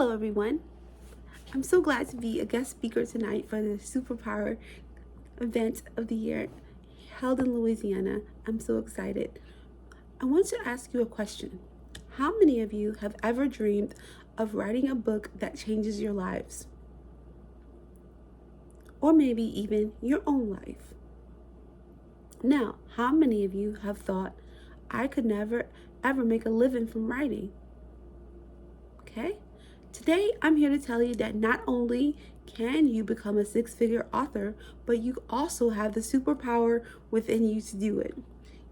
Hello, everyone. I'm so glad to be a guest speaker tonight for the superpower event of the year held in Louisiana. I'm so excited. I want to ask you a question. How many of you have ever dreamed of writing a book that changes your lives? Or maybe even your own life? Now, how many of you have thought, I could never ever make a living from writing? Okay? Today, I'm here to tell you that not only can you become a six-figure author, but you also have the superpower within you to do it.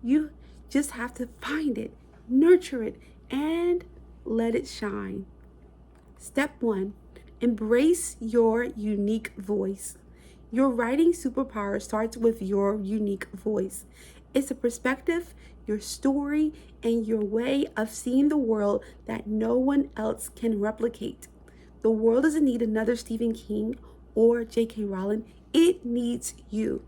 You just have to find it, nurture it, and let it shine. Step 1, embrace your unique voice. Your writing superpower starts with your unique voice. It's a perspective, your story, and your way of seeing the world that no one else can replicate. The world doesn't need another Stephen King or J.K. Rowling. It needs you.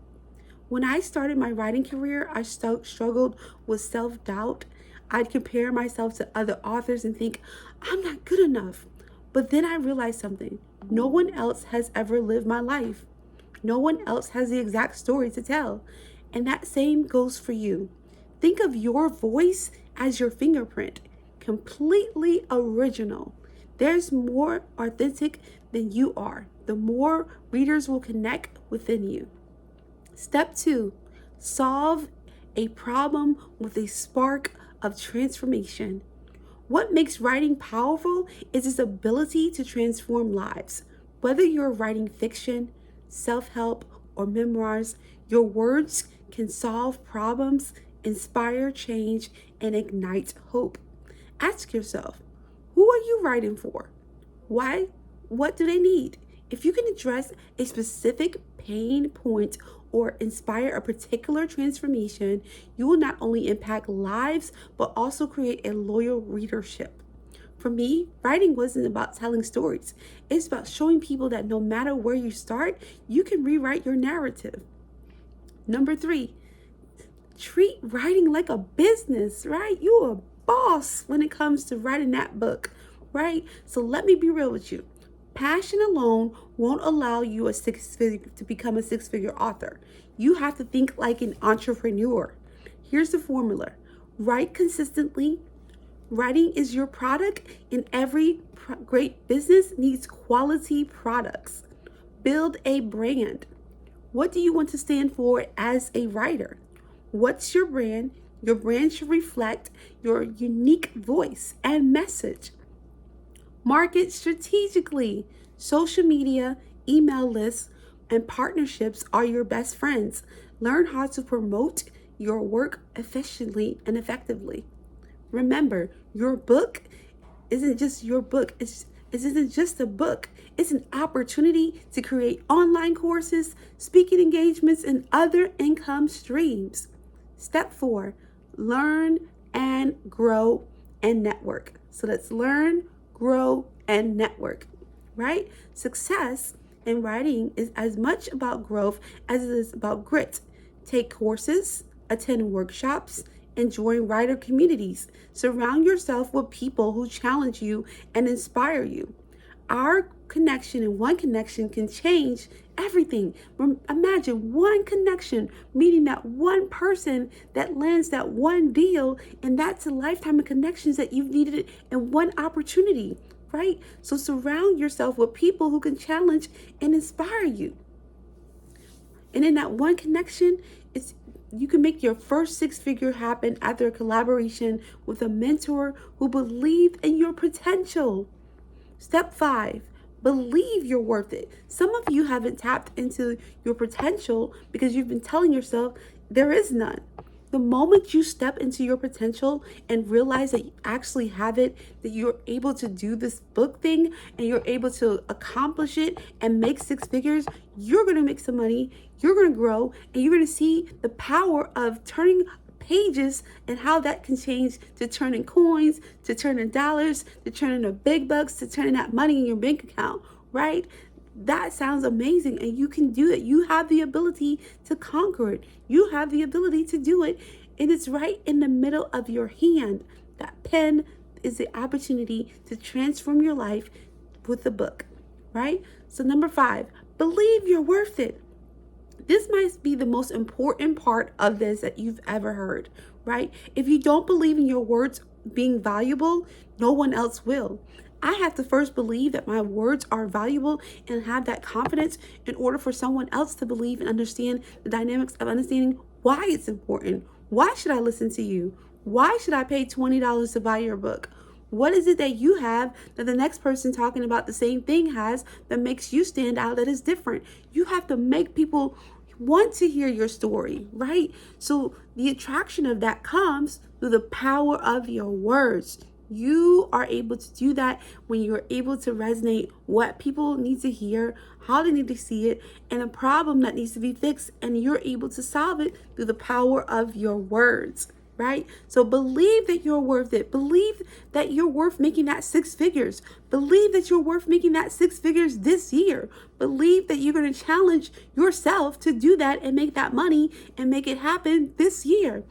When I started my writing career, I struggled with self-doubt. I'd compare myself to other authors and think, I'm not good enough. But then I realized something. No one else has ever lived my life. No one else has the exact story to tell. And that same goes for you. Think of your voice as your fingerprint, completely original. There's more authentic than you are. The more readers will connect within you. Step 2, solve a problem with a spark of transformation. What makes writing powerful is its ability to transform lives. Whether you're writing fiction, self-help, or memoirs, your words can solve problems, inspire change, and ignite hope. Ask yourself, who are you writing for? Why? What do they need? If you can address a specific pain point or inspire a particular transformation, you will not only impact lives, but also create a loyal readership. For me, writing wasn't about telling stories. It's about showing people that no matter where you start, you can rewrite your narrative. Number 3, treat writing like a business, right? You're a boss when it comes to writing that book, right? So let me be real with you. Passion alone won't allow you to become a six-figure author. You have to think like an entrepreneur. Here's the formula. Write consistently. Writing is your product, and every great business needs quality products. Build a brand. What do you want to stand for as a writer? What's your brand? Your brand should reflect your unique voice and message. Market strategically. Social media, email lists, and partnerships are your best friends. Learn how to promote your work efficiently and effectively. Remember, your book isn't just your book. It isn't just a book. It's an opportunity to create online courses, speaking engagements, and other income streams. Step 4, learn and grow and network. So let's learn, grow, and network, right? Success in writing is as much about growth as it is about grit. Take courses, attend workshops, and join writer communities. Surround yourself with people who challenge you and inspire you. Our connection and one connection can change everything. Imagine one connection, meeting that one person that lands that one deal, and that's a lifetime of connections that you've needed in one opportunity, right? So surround yourself with people who can challenge and inspire you. And in that one connection, you can make your first six-figure happen after a collaboration with a mentor who believes in your potential. Step 5, believe you're worth it. Some of you haven't tapped into your potential because you've been telling yourself there is none. The moment you step into your potential and realize that you actually have it, that you're able to do this book thing and you're able to accomplish it and make six figures, you're going to make some money, you're going to grow, and you're going to see the power of turning pages and how that can change to turning coins, to turning dollars, to turning the big bucks, to turning that money in your bank account, right? That sounds amazing, and you can do it. You have the ability to conquer it. You have the ability to do it, and it's right in the middle of your hand. That pen is the opportunity to transform your life, with the book, right? So number 5, believe you're worth it. This might be the most important part of this that you've ever heard, right? If you don't believe in your words being valuable, no one else will. I have to first believe that my words are valuable and have that confidence in order for someone else to believe and understand the dynamics of understanding why it's important. Why should I listen to you? Why should I pay $20 to buy your book? What is it that you have that the next person talking about the same thing has that makes you stand out, that is different? You have to make people want to hear your story, right? So the attraction of that comes through the power of your words. You are able to do that when you're able to resonate what people need to hear, how they need to see it, and a problem that needs to be fixed, and you're able to solve it through the power of your words, right? So believe that you're worth it. Believe that you're worth making that 6 figures. Believe that you're worth making that 6 figures this year. Believe that you're going to challenge yourself to do that and make that money and make it happen this year.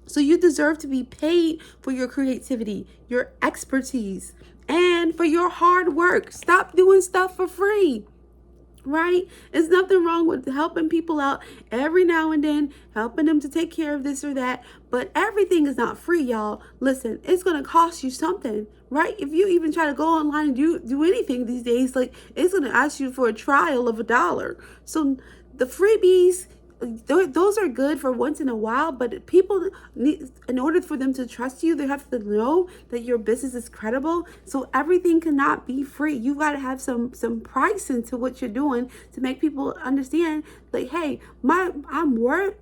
So you deserve to be paid for your creativity, your expertise, and for your hard work. Stop doing stuff for free. Right? There's nothing wrong with helping people out every now and then, helping them to take care of this or that, but everything is not free, y'all. Listen, it's going to cost you something, right? If you even try to go online and do anything these days, like, it's going to ask you for a trial of $1. So the freebies, those are good for once in a while, but people need, in order for them to trust you, they have to know that your business is credible. So everything cannot be free. You got to have some price into what you're doing to make people understand, like, hey, I'm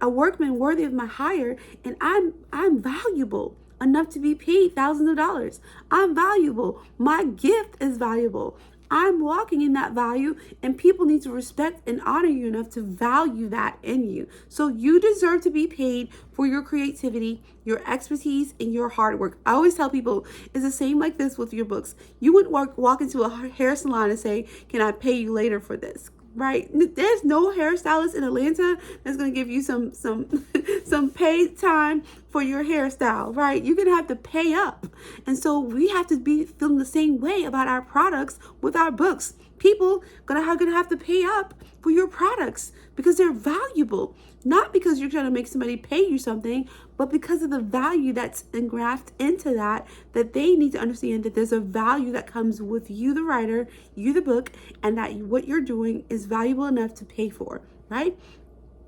a workman worthy of my hire, and I'm valuable enough to be paid thousands of dollars. I'm valuable. My gift is valuable. I'm walking in that value, and people need to respect and honor you enough to value that in you. So you deserve to be paid for your creativity, your expertise, and your hard work. I always tell people it's the same like this with your books. You wouldn't walk into a hair salon and say, can I pay you later for this? Right? There's no hairstylist in Atlanta that's going to give you some some paid time for your hairstyle, right? You're going to have to pay up. And so we have to be feeling the same way about our products with our books. People gonna have to pay up for your products because they're valuable, not because you're trying to make somebody pay you something, but because of the value that's engrafted into that they need to understand that there's a value that comes with you, the writer, you, the book, and that what you're doing is valuable enough to pay for, right?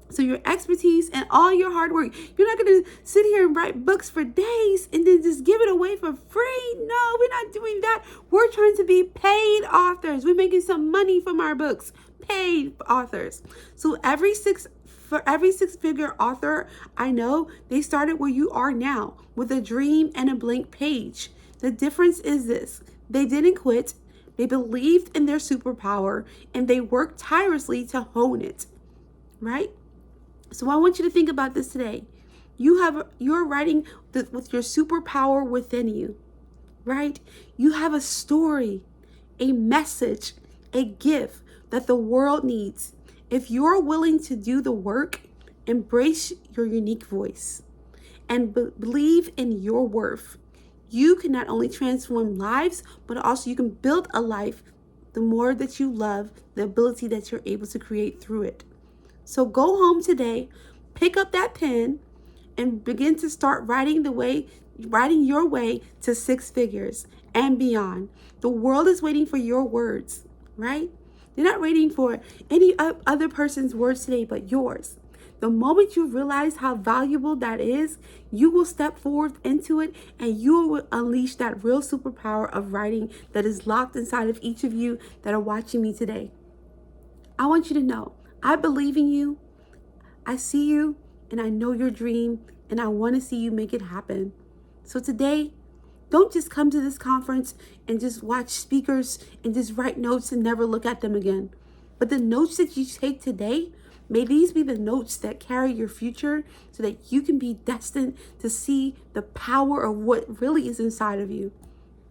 So your expertise and all your hard work, you're not going to sit here and write books for days and then just give it away for free. No, we're not doing that. We're trying to be paid authors. We're making some money from our books, paid authors. So for every 6-figure author I know, they started where you are now with a dream and a blank page. The difference is this: they didn't quit. They believed in their superpower and they worked tirelessly to hone it, right? So I want you to think about this today. You're writing with your superpower within you, right? You have a story, a message, a gift that the world needs. If you're willing to do the work, embrace your unique voice, and believe in your worth, you can not only transform lives, but also you can build a life the more that you love the ability that you're able to create through it. So go home today, pick up that pen, and begin to start writing your way to 6 figures and beyond. The world is waiting for your words, right? They're not waiting for any other person's words today but yours. The moment you realize how valuable that is, you will step forward into it and you will unleash that real superpower of writing that is locked inside of each of you that are watching me today. I want you to know, I believe in you, I see you, and I know your dream, and I want to see you make it happen. So today, don't just come to this conference and just watch speakers and just write notes and never look at them again. But the notes that you take today, may these be the notes that carry your future so that you can be destined to see the power of what really is inside of you.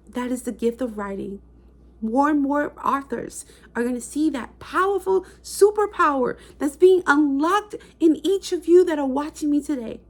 That is the gift of writing. More and more authors are going to see that powerful superpower that's being unlocked in each of you that are watching me today.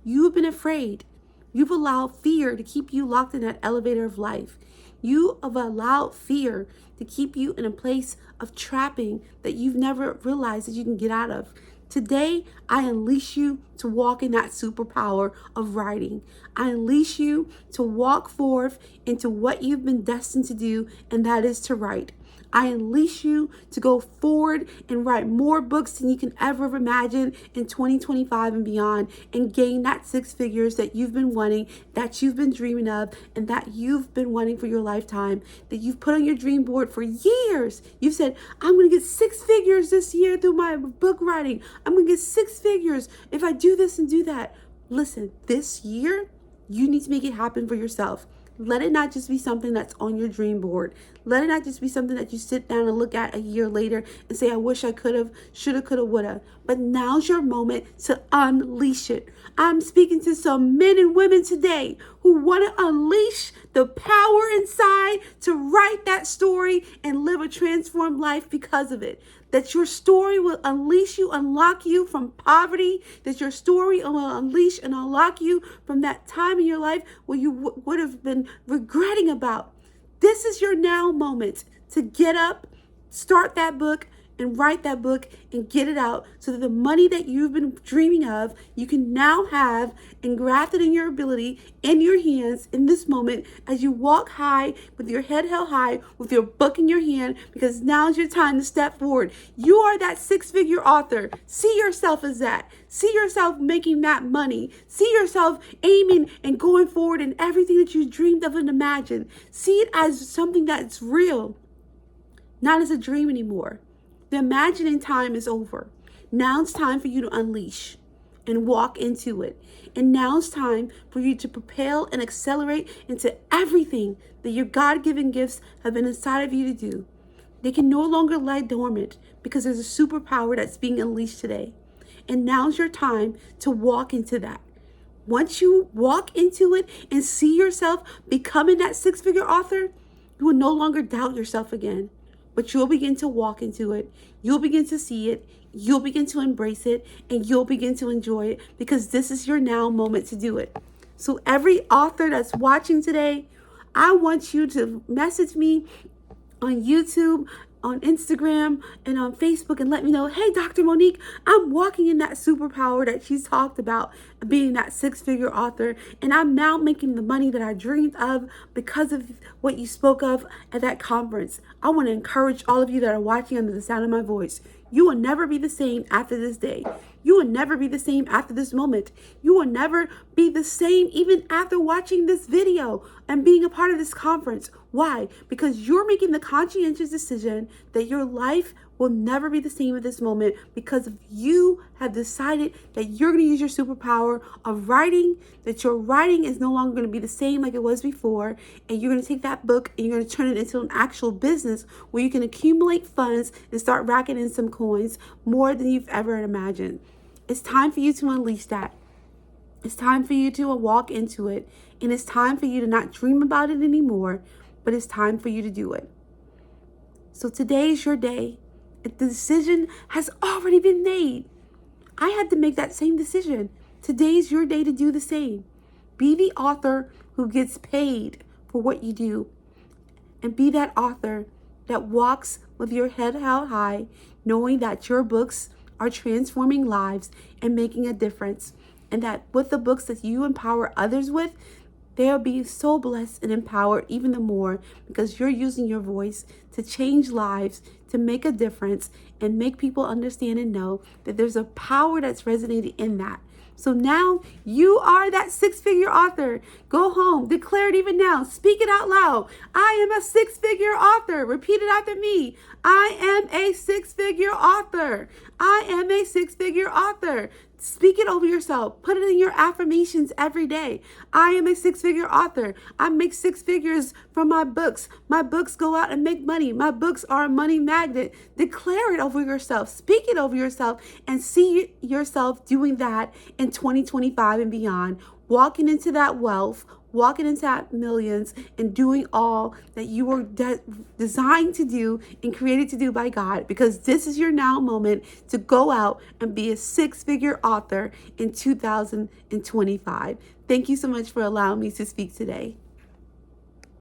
You've been afraid. You've allowed fear to keep you locked in that elevator of life. You have allowed fear to keep you in a place of trapping that you've never realized that you can get out of. Today, I unleash you to walk in that superpower of writing. I unleash you to walk forth into what you've been destined to do, and that is to write. I unleash you to go forward and write more books than you can ever imagine in 2025 and beyond, and gain that 6 figures that you've been wanting, that you've been dreaming of, and that you've been wanting for your lifetime, that you've put on your dream board for years. You've said, I'm going to get 6 figures this year through my book writing. I'm going to get 6 figures if I do this and do that. Listen, this year, you need to make it happen for yourself. Let it not just be something that's on your dream board. Let it not just be something that you sit down and look at a year later and say, I wish I could have, should have, could have, would have. But now's your moment to unleash it. I'm speaking to some men and women today who want to unleash the power inside to write that story and live a transformed life because of it. That your story will unleash you, unlock you from poverty. That your story will unleash and unlock you from that time in your life where you would have been regretting about. This is your now moment to get up, start that book, and write that book and get it out so that the money that you've been dreaming of, you can now have engrafted in your ability in your hands in this moment as you walk high with your head held high with your book in your hand, because now's your time to step forward. You are that 6-figure author. See yourself as that. See yourself making that money. See yourself aiming and going forward in everything that you dreamed of and imagined. See it as something that's real, not as a dream anymore. The imagining time is over. Now it's time for you to unleash and walk into it. And now it's time for you to propel and accelerate into everything that your God-given gifts have been inside of you to do. They can no longer lie dormant because there's a superpower that's being unleashed today. And now's your time to walk into that. Once you walk into it and see yourself becoming that 6-figure author, you will no longer doubt yourself again. But you'll begin to walk into it. You'll begin to see it. You'll begin to embrace it. And you'll begin to enjoy it, because this is your now moment to do it. So every author that's watching today, I want you to message me on YouTube, on Instagram, and on Facebook, and let me know, hey, Dr. Monique, I'm walking in that superpower that she's talked about, being that 6-figure author, and I'm now making the money that I dreamed of because of what you spoke of at that conference. I want to encourage all of you that are watching under the sound of my voice. You will never be the same after this day. You will never be the same after this moment. You will never be the same even after watching this video and being a part of this conference. Why? Because you're making the conscientious decision that your life will never be the same at this moment, because you have decided that you're going to use your superpower of writing, that your writing is no longer going to be the same like it was before, and you're going to take that book and you're going to turn it into an actual business where you can accumulate funds and start racking in some coins more than you've ever imagined. It's time for you to unleash that. It's time for you to walk into it, and it's time for you to not dream about it anymore, but it's time for you to do it. So today is your day. The decision has already been made. I had to make that same decision. Today's your day to do the same. Be the author who gets paid for what you do. And be that author that walks with your head held high, knowing that your books are transforming lives and making a difference. And that with the books that you empower others with, they'll be so blessed and empowered even the more, because you're using your voice to change lives, to make a difference, and make people understand and know that there's a power that's resonating in that. So now you are that 6-figure author. Go home, declare it even now, speak it out loud. I am a 6-figure author. Repeat it after me. I am a 6-figure author. I am a 6-figure author. Speak it over yourself. Put it in your affirmations every day. I am a 6-figure author. I make 6 figures from my books. My books go out and make money. My books are a money magnet. Declare it over yourself. Speak it over yourself, and see yourself doing that in 2025 and beyond. Walking into that wealth, walking into that millions, and doing all that you were designed to do and created to do by God, because this is your now moment to go out and be a 6-figure author in 2025. Thank you so much for allowing me to speak today.